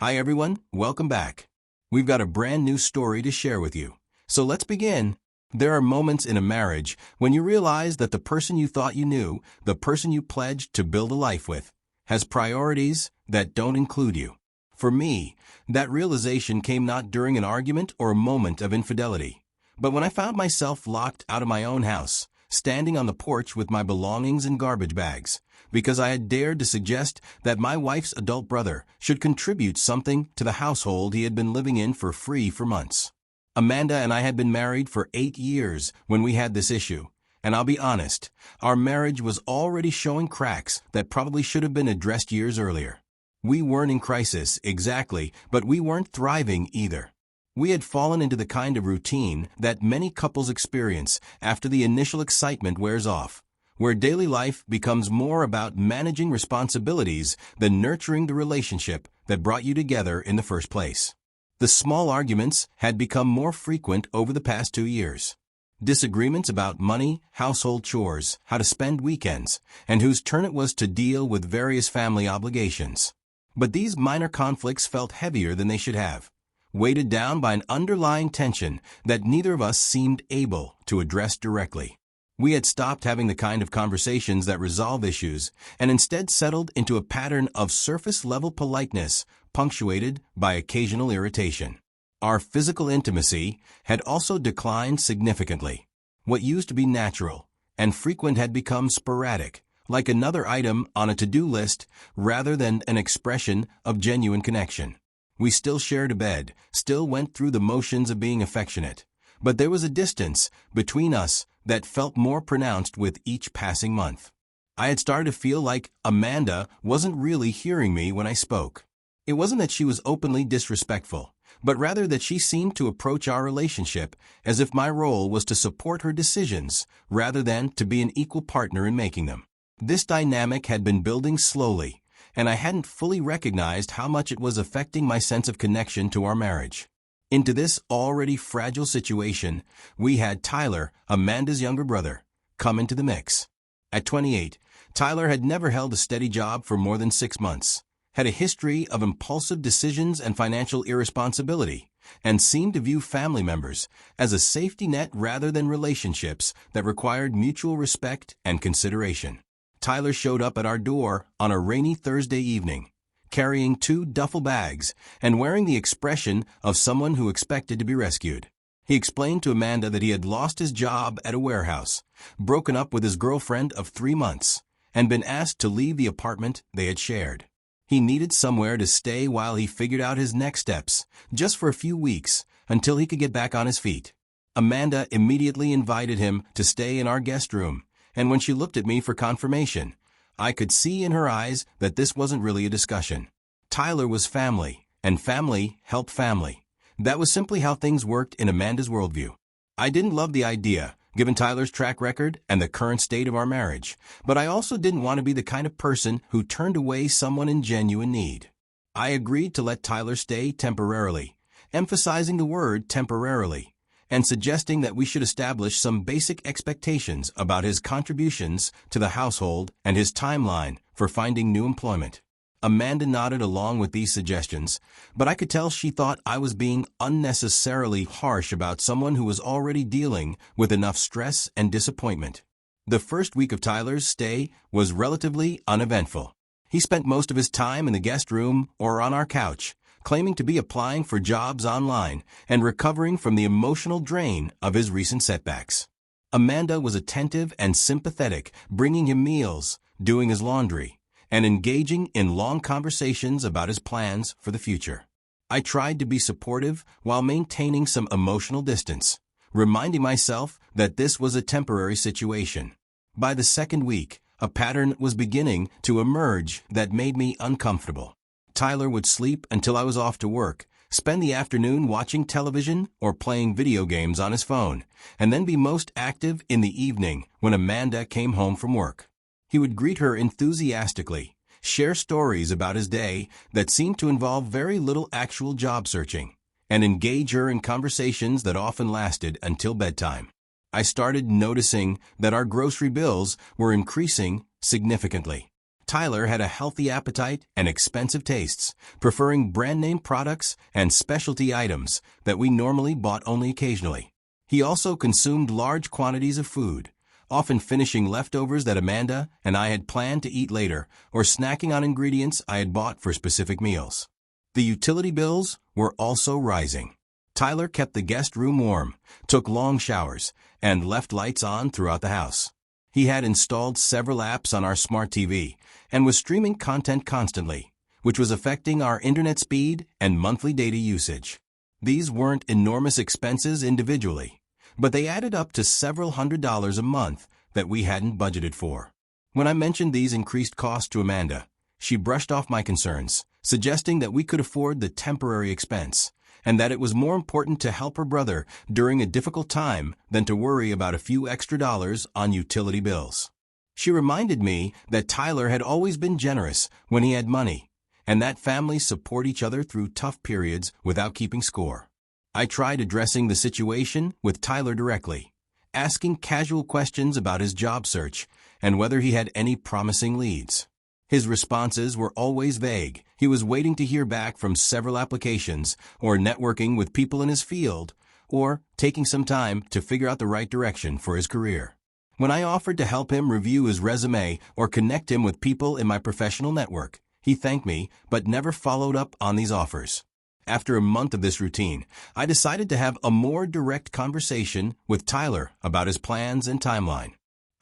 Hi everyone, welcome back. We've got a brand new story to share with you. So let's begin. There are moments in a marriage when you realize that the person you thought you knew, the person you pledged to build a life with, has priorities that don't include you. For me, that realization came not during an argument or a moment of infidelity, but when I found myself locked out of my own house, standing on the porch with my belongings in garbage bags, because I had dared to suggest that my wife's adult brother should contribute something to the household he had been living in for free for months. Amanda and I had been married for 8 years when we had this issue, and I'll be honest, our marriage was already showing cracks that probably should have been addressed years earlier. We weren't in crisis, exactly, but we weren't thriving either. We had fallen into the kind of routine that many couples experience after the initial excitement wears off, where daily life becomes more about managing responsibilities than nurturing the relationship that brought you together in the first place. The small arguments had become more frequent over the past 2 years. Disagreements about money, household chores, how to spend weekends, and whose turn it was to deal with various family obligations. But these minor conflicts felt heavier than they should have, weighted down by an underlying tension that neither of us seemed able to address directly. We had stopped having the kind of conversations that resolve issues and instead settled into a pattern of surface-level politeness punctuated by occasional irritation. Our physical intimacy had also declined significantly. What used to be natural and frequent had become sporadic, like another item on a to-do list rather than an expression of genuine connection. We still shared a bed, still went through the motions of being affectionate, but there was a distance between us that felt more pronounced with each passing month. I had started to feel like Amanda wasn't really hearing me when I spoke. It wasn't that she was openly disrespectful, but rather that she seemed to approach our relationship as if my role was to support her decisions rather than to be an equal partner in making them. This dynamic had been building slowly, and I hadn't fully recognized how much it was affecting my sense of connection to our marriage. Into this already fragile situation, we had Tyler, Amanda's younger brother, come into the mix. At 28, Tyler had never held a steady job for more than 6 months, had a history of impulsive decisions and financial irresponsibility, and seemed to view family members as a safety net rather than relationships that required mutual respect and consideration. Tyler showed up at our door on a rainy Thursday evening, carrying 2 duffel bags and wearing the expression of someone who expected to be rescued. He explained to Amanda that he had lost his job at a warehouse, broken up with his girlfriend of 3 months, and been asked to leave the apartment they had shared. He needed somewhere to stay while he figured out his next steps, just for a few weeks, until he could get back on his feet. Amanda immediately invited him to stay in our guest room, and when she looked at me for confirmation, I could see in her eyes that this wasn't really a discussion. Tyler was family, and family helped family. That was simply how things worked in Amanda's worldview. I didn't love the idea, given Tyler's track record and the current state of our marriage, but I also didn't want to be the kind of person who turned away someone in genuine need. I agreed to let Tyler stay temporarily, emphasizing the word temporarily, and suggesting that we should establish some basic expectations about his contributions to the household and his timeline for finding new employment. Amanda nodded along with these suggestions, but I could tell she thought I was being unnecessarily harsh about someone who was already dealing with enough stress and disappointment. The first week of Tyler's stay was relatively uneventful. He spent most of his time in the guest room or on our couch, claiming to be applying for jobs online and recovering from the emotional drain of his recent setbacks. Amanda was attentive and sympathetic, bringing him meals, doing his laundry, and engaging in long conversations about his plans for the future. I tried to be supportive while maintaining some emotional distance, reminding myself that this was a temporary situation. By the second week, a pattern was beginning to emerge that made me uncomfortable. Tyler would sleep until I was off to work, spend the afternoon watching television or playing video games on his phone, and then be most active in the evening when Amanda came home from work. He would greet her enthusiastically, share stories about his day that seemed to involve very little actual job searching, and engage her in conversations that often lasted until bedtime. I started noticing that our grocery bills were increasing significantly. Tyler had a healthy appetite and expensive tastes, preferring brand-name products and specialty items that we normally bought only occasionally. He also consumed large quantities of food, often finishing leftovers that Amanda and I had planned to eat later, or snacking on ingredients I had bought for specific meals. The utility bills were also rising. Tyler kept the guest room warm, took long showers, and left lights on throughout the house. He had installed several apps on our smart TV and was streaming content constantly, which was affecting our internet speed and monthly data usage. These weren't enormous expenses individually, but they added up to several $100s a month that we hadn't budgeted for. When I mentioned these increased costs to Amanda, she brushed off my concerns, suggesting that we could afford the temporary expense, and that it was more important to help her brother during a difficult time than to worry about a few extra dollars on utility bills. She reminded me that Tyler had always been generous when he had money, and that families support each other through tough periods without keeping score. I tried addressing the situation with Tyler directly, asking casual questions about his job search and whether he had any promising leads. His responses were always vague. He was waiting to hear back from several applications, or networking with people in his field, or taking some time to figure out the right direction for his career. When I offered to help him review his resume or connect him with people in my professional network, he thanked me but never followed up on these offers. After a month of this routine, I decided to have a more direct conversation with Tyler about his plans and timeline.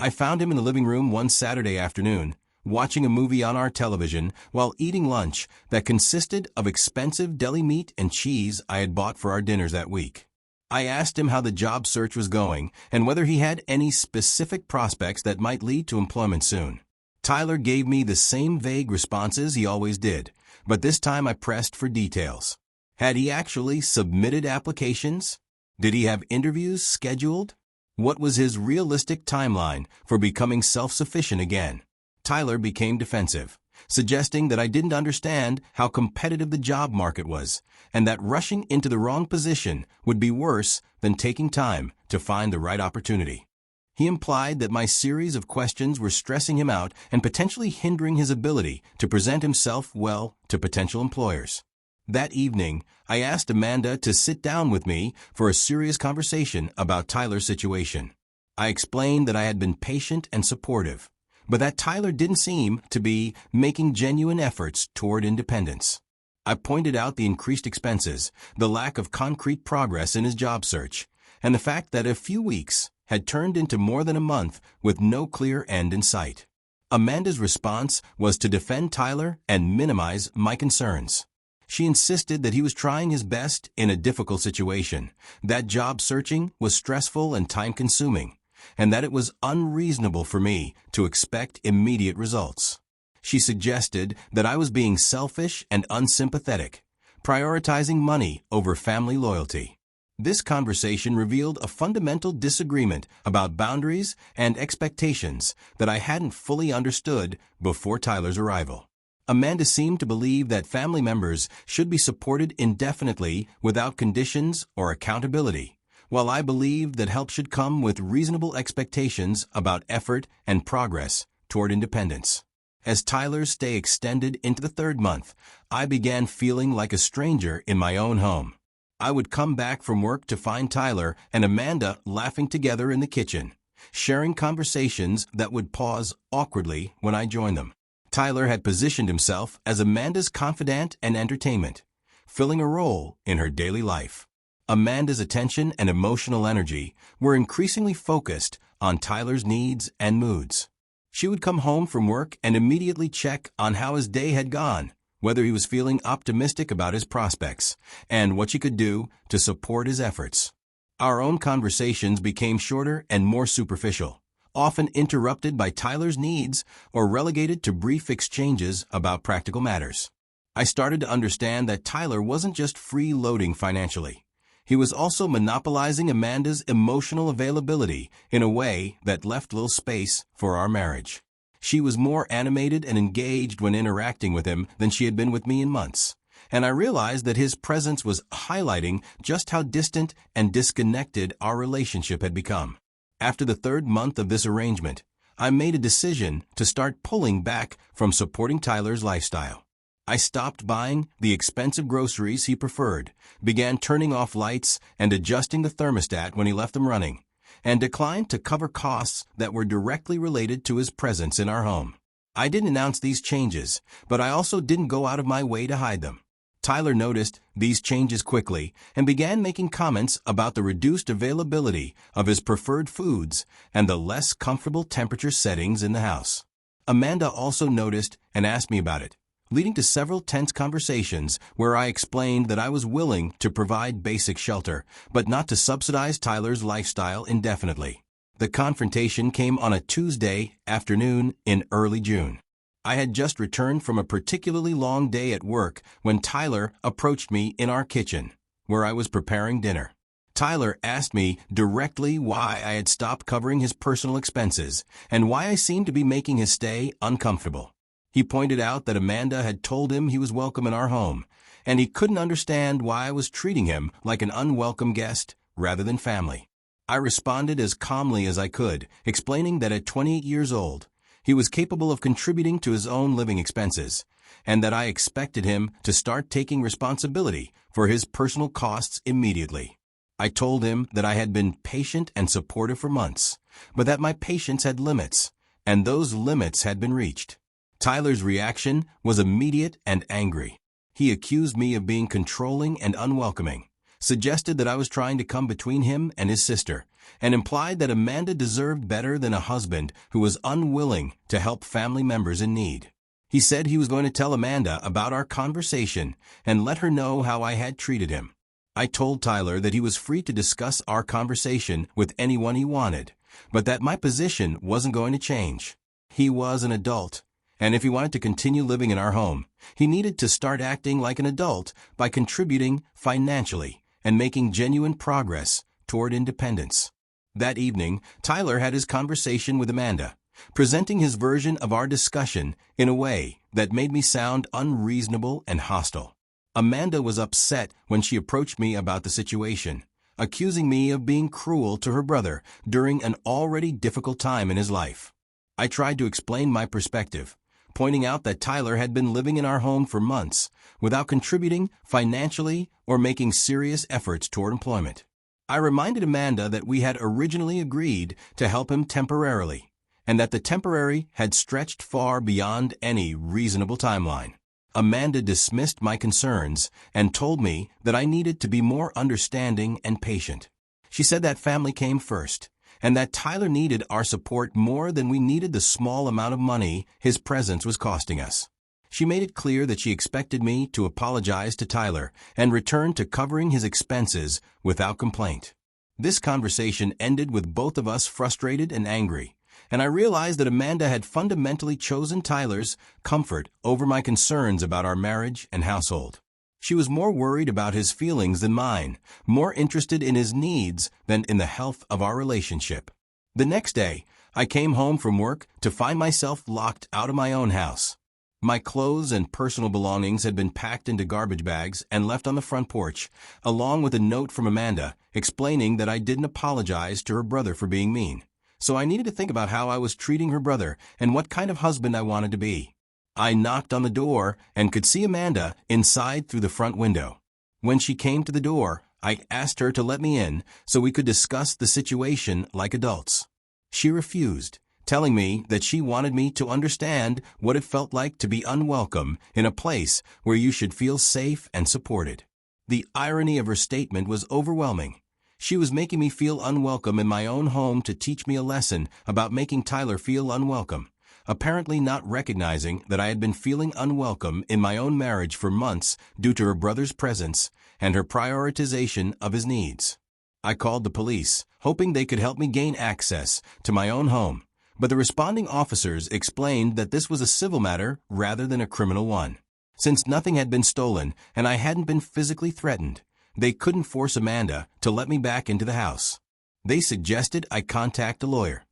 I found him in the living room one Saturday afternoon, watching a movie on our television while eating lunch that consisted of expensive deli meat and cheese I had bought for our dinners that week. I asked him how the job search was going and whether he had any specific prospects that might lead to employment soon. Tyler gave me the same vague responses he always did, but this time I pressed for details. Had he actually submitted applications? Did he have interviews scheduled? What was his realistic timeline for becoming self-sufficient again? Tyler became defensive, suggesting that I didn't understand how competitive the job market was, and that rushing into the wrong position would be worse than taking time to find the right opportunity. He implied that my series of questions were stressing him out and potentially hindering his ability to present himself well to potential employers. That evening, I asked Amanda to sit down with me for a serious conversation about Tyler's situation. I explained that I had been patient and supportive, but that Tyler didn't seem to be making genuine efforts toward independence. I pointed out the increased expenses, the lack of concrete progress in his job search, and the fact that a few weeks had turned into more than a month with no clear end in sight. Amanda's response was to defend Tyler and minimize my concerns. She insisted that he was trying his best in a difficult situation, that job searching was stressful and time-consuming, and that it was unreasonable for me to expect immediate results. She suggested that I was being selfish and unsympathetic, prioritizing money over family loyalty. This conversation revealed a fundamental disagreement about boundaries and expectations that I hadn't fully understood before Tyler's arrival. Amanda seemed to believe that family members should be supported indefinitely without conditions or accountability, while I believed that help should come with reasonable expectations about effort and progress toward independence. As Tyler's stay extended into the third month, I began feeling like a stranger in my own home. I would come back from work to find Tyler and Amanda laughing together in the kitchen, sharing conversations that would pause awkwardly when I joined them. Tyler had positioned himself as Amanda's confidant and entertainment, filling a role in her daily life. Amanda's attention and emotional energy were increasingly focused on Tyler's needs and moods. She would come home from work and immediately check on how his day had gone, whether he was feeling optimistic about his prospects, and what she could do to support his efforts. Our own conversations became shorter and more superficial, often interrupted by Tyler's needs or relegated to brief exchanges about practical matters. I started to understand that Tyler wasn't just freeloading financially. He was also monopolizing Amanda's emotional availability in a way that left little space for our marriage. She was more animated and engaged when interacting with him than she had been with me in months, and I realized that his presence was highlighting just how distant and disconnected our relationship had become. After the third month of this arrangement, I made a decision to start pulling back from supporting Tyler's lifestyle. I stopped buying the expensive groceries he preferred, began turning off lights and adjusting the thermostat when he left them running, and declined to cover costs that were directly related to his presence in our home. I didn't announce these changes, but I also didn't go out of my way to hide them. Tyler noticed these changes quickly and began making comments about the reduced availability of his preferred foods and the less comfortable temperature settings in the house. Amanda also noticed and asked me about it, leading to several tense conversations where I explained that I was willing to provide basic shelter, but not to subsidize Tyler's lifestyle indefinitely. The confrontation came on a Tuesday afternoon in early June. I had just returned from a particularly long day at work when Tyler approached me in our kitchen, where I was preparing dinner. Tyler asked me directly why I had stopped covering his personal expenses and why I seemed to be making his stay uncomfortable. He pointed out that Amanda had told him he was welcome in our home, and he couldn't understand why I was treating him like an unwelcome guest rather than family. I responded as calmly as I could, explaining that at 28 years old, he was capable of contributing to his own living expenses, and that I expected him to start taking responsibility for his personal costs immediately. I told him that I had been patient and supportive for months, but that my patience had limits, and those limits had been reached. Tyler's reaction was immediate and angry. He accused me of being controlling and unwelcoming, suggested that I was trying to come between him and his sister, and implied that Amanda deserved better than a husband who was unwilling to help family members in need. He said he was going to tell Amanda about our conversation and let her know how I had treated him. I told Tyler that he was free to discuss our conversation with anyone he wanted, but that my position wasn't going to change. He was an adult, and if he wanted to continue living in our home, he needed to start acting like an adult by contributing financially and making genuine progress toward independence. That evening, Tyler had his conversation with Amanda, presenting his version of our discussion in a way that made me sound unreasonable and hostile. Amanda was upset when she approached me about the situation, accusing me of being cruel to her brother during an already difficult time in his life. I tried to explain my perspective, pointing out that Tyler had been living in our home for months without contributing financially or making serious efforts toward employment. I reminded Amanda that we had originally agreed to help him temporarily, and that the temporary had stretched far beyond any reasonable timeline. Amanda dismissed my concerns and told me that I needed to be more understanding and patient. She said that family came first, and that Tyler needed our support more than we needed the small amount of money his presence was costing us. She made it clear that she expected me to apologize to Tyler and return to covering his expenses without complaint. This conversation ended with both of us frustrated and angry, and I realized that Amanda had fundamentally chosen Tyler's comfort over my concerns about our marriage and household. She was more worried about his feelings than mine, more interested in his needs than in the health of our relationship. The next day, I came home from work to find myself locked out of my own house. My clothes and personal belongings had been packed into garbage bags and left on the front porch, along with a note from Amanda explaining that I didn't apologize to her brother for being mean. So I needed to think about how I was treating her brother and what kind of husband I wanted to be. I knocked on the door and could see Amanda inside through the front window. When she came to the door, I asked her to let me in so we could discuss the situation like adults. She refused, telling me that she wanted me to understand what it felt like to be unwelcome in a place where you should feel safe and supported. The irony of her statement was overwhelming. She was making me feel unwelcome in my own home to teach me a lesson about making Tyler feel unwelcome, apparently not recognizing that I had been feeling unwelcome in my own marriage for months due to her brother's presence and her prioritization of his needs. I called the police, hoping they could help me gain access to my own home, but the responding officers explained that this was a civil matter rather than a criminal one. Since nothing had been stolen and I hadn't been physically threatened, they couldn't force Amanda to let me back into the house. They suggested I contact a lawyer.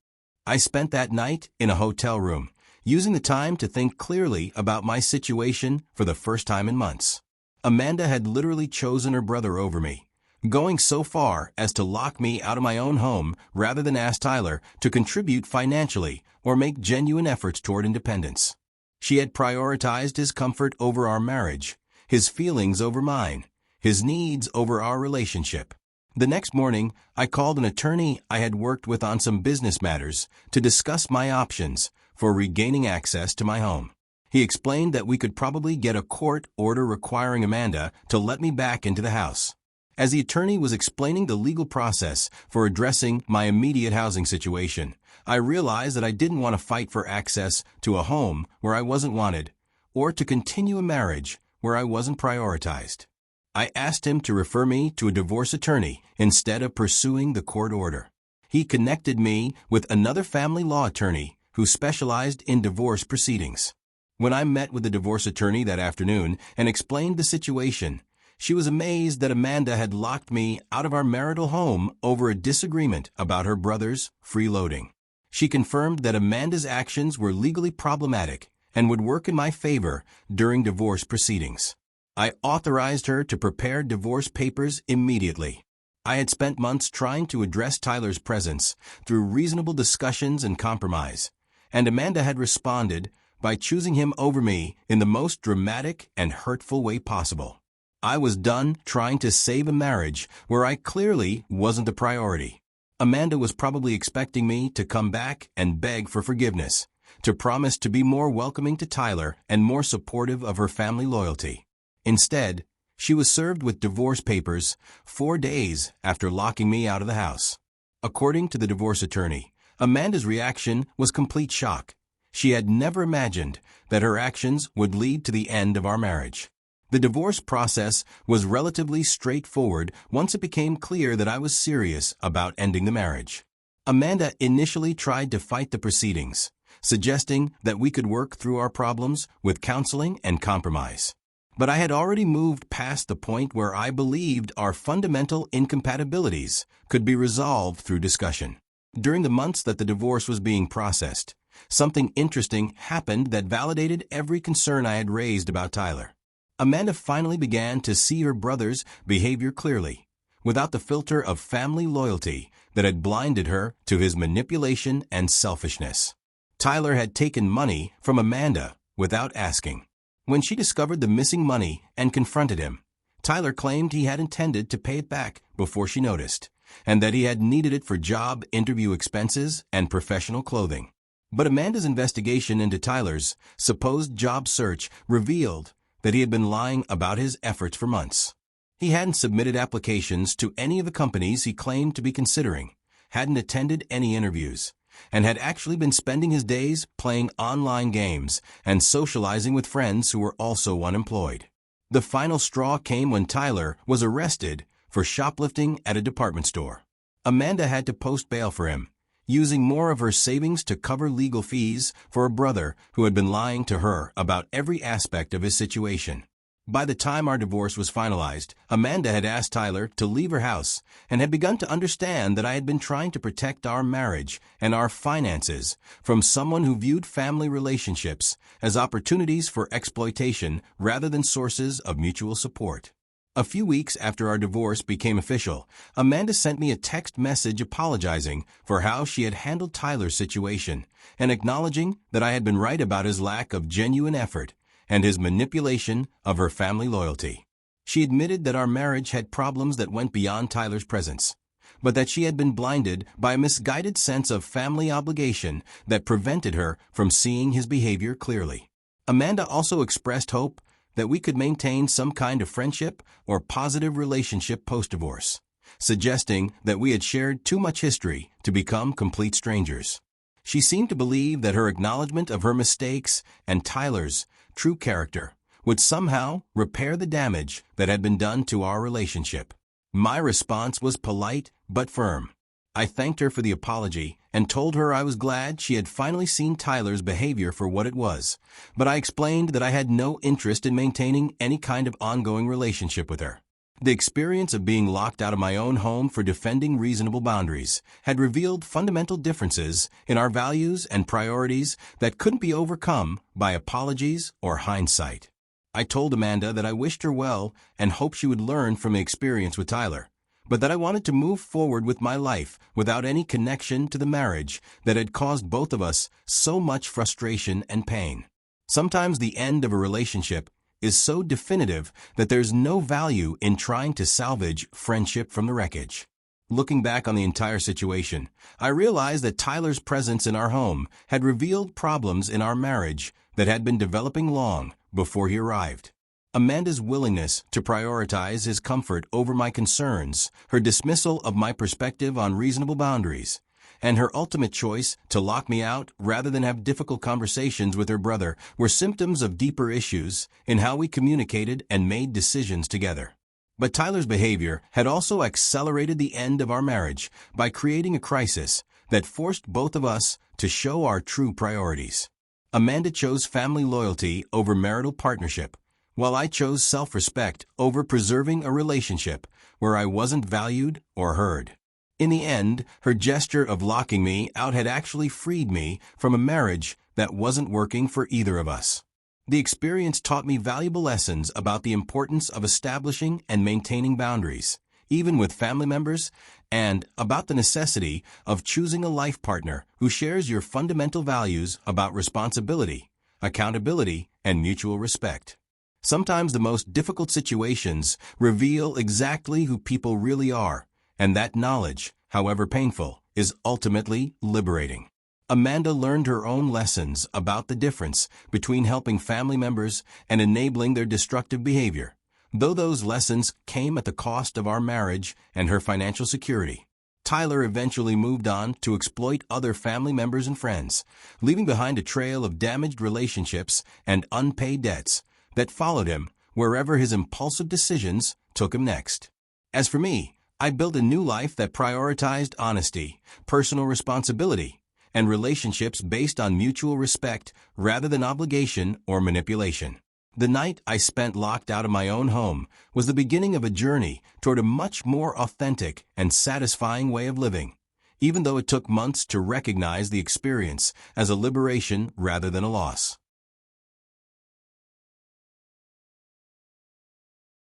I spent that night in a hotel room, using the time to think clearly about my situation for the first time in months. Amanda had literally chosen her brother over me, going so far as to lock me out of my own home rather than ask Tyler to contribute financially or make genuine efforts toward independence. She had prioritized his comfort over our marriage, his feelings over mine, his needs over our relationship. The next morning, I called an attorney I had worked with on some business matters to discuss my options for regaining access to my home. He explained that we could probably get a court order requiring Amanda to let me back into the house. As the attorney was explaining the legal process for addressing my immediate housing situation, I realized that I didn't want to fight for access to a home where I wasn't wanted, or to continue a marriage where I wasn't prioritized. I asked him to refer me to a divorce attorney instead of pursuing the court order. He connected me with another family law attorney who specialized in divorce proceedings. When I met with the divorce attorney that afternoon and explained the situation, she was amazed that Amanda had locked me out of our marital home over a disagreement about her brother's freeloading. She confirmed that Amanda's actions were legally problematic and would work in my favor during divorce proceedings. I authorized her to prepare divorce papers immediately. I had spent months trying to address Tyler's presence through reasonable discussions and compromise, and Amanda had responded by choosing him over me in the most dramatic and hurtful way possible. I was done trying to save a marriage where I clearly wasn't the priority. Amanda was probably expecting me to come back and beg for forgiveness, to promise to be more welcoming to Tyler and more supportive of her family loyalty. Instead, she was served with divorce papers 4 days after locking me out of the house. According to the divorce attorney, Amanda's reaction was complete shock. She had never imagined that her actions would lead to the end of our marriage. The divorce process was relatively straightforward once it became clear that I was serious about ending the marriage. Amanda initially tried to fight the proceedings, suggesting that we could work through our problems with counseling and compromise. But I had already moved past the point where I believed our fundamental incompatibilities could be resolved through discussion. During the months that the divorce was being processed, something interesting happened that validated every concern I had raised about Tyler. Amanda finally began to see her brother's behavior clearly, without the filter of family loyalty that had blinded her to his manipulation and selfishness. Tyler had taken money from Amanda without asking. When she discovered the missing money and confronted him, Tyler claimed he had intended to pay it back before she noticed, and that he had needed it for job interview expenses and professional clothing. But Amanda's investigation into Tyler's supposed job search revealed that he had been lying about his efforts for months. He hadn't submitted applications to any of the companies he claimed to be considering, hadn't attended any interviews, and had actually been spending his days playing online games and socializing with friends who were also unemployed. The final straw came when Tyler was arrested for shoplifting at a department store. Amanda had to post bail for him, using more of her savings to cover legal fees for a brother who had been lying to her about every aspect of his situation. By the time our divorce was finalized, Amanda had asked Tyler to leave her house and had begun to understand that I had been trying to protect our marriage and our finances from someone who viewed family relationships as opportunities for exploitation rather than sources of mutual support. A few weeks after our divorce became official, Amanda sent me a text message apologizing for how she had handled Tyler's situation and acknowledging that I had been right about his lack of genuine effort and his manipulation of her family loyalty. She admitted that our marriage had problems that went beyond Tyler's presence, but that she had been blinded by a misguided sense of family obligation that prevented her from seeing his behavior clearly. Amanda also expressed hope that we could maintain some kind of friendship or positive relationship post-divorce, suggesting that we had shared too much history to become complete strangers. She seemed to believe that her acknowledgement of her mistakes and Tyler's true character would somehow repair the damage that had been done to our relationship. My response was polite but firm. I thanked her for the apology and told her I was glad she had finally seen Tyler's behavior for what it was, but I explained that I had no interest in maintaining any kind of ongoing relationship with her. The experience of being locked out of my own home for defending reasonable boundaries had revealed fundamental differences in our values and priorities that couldn't be overcome by apologies or hindsight. I told Amanda that I wished her well and hoped she would learn from the experience with Tyler, but that I wanted to move forward with my life without any connection to the marriage that had caused both of us so much frustration and pain. Sometimes the end of a relationship is so definitive that there's no value in trying to salvage friendship from the wreckage. Looking back on the entire situation, I realized that Tyler's presence in our home had revealed problems in our marriage that had been developing long before he arrived. Amanda's willingness to prioritize his comfort over my concerns, her dismissal of my perspective on reasonable boundaries, and her ultimate choice to lock me out rather than have difficult conversations with her brother were symptoms of deeper issues in how we communicated and made decisions together. But Tyler's behavior had also accelerated the end of our marriage by creating a crisis that forced both of us to show our true priorities. Amanda chose family loyalty over marital partnership, while I chose self-respect over preserving a relationship where I wasn't valued or heard. In the end, her gesture of locking me out had actually freed me from a marriage that wasn't working for either of us. The experience taught me valuable lessons about the importance of establishing and maintaining boundaries, even with family members, and about the necessity of choosing a life partner who shares your fundamental values about responsibility, accountability, and mutual respect. Sometimes the most difficult situations reveal exactly who people really are, and that knowledge, however painful, is ultimately liberating. Amanda learned her own lessons about the difference between helping family members and enabling their destructive behavior, though those lessons came at the cost of our marriage and her financial security. Tyler eventually moved on to exploit other family members and friends, leaving behind a trail of damaged relationships and unpaid debts that followed him wherever his impulsive decisions took him next. As for me, I built a new life that prioritized honesty, personal responsibility, and relationships based on mutual respect rather than obligation or manipulation. The night I spent locked out of my own home was the beginning of a journey toward a much more authentic and satisfying way of living, even though it took months to recognize the experience as a liberation rather than a loss.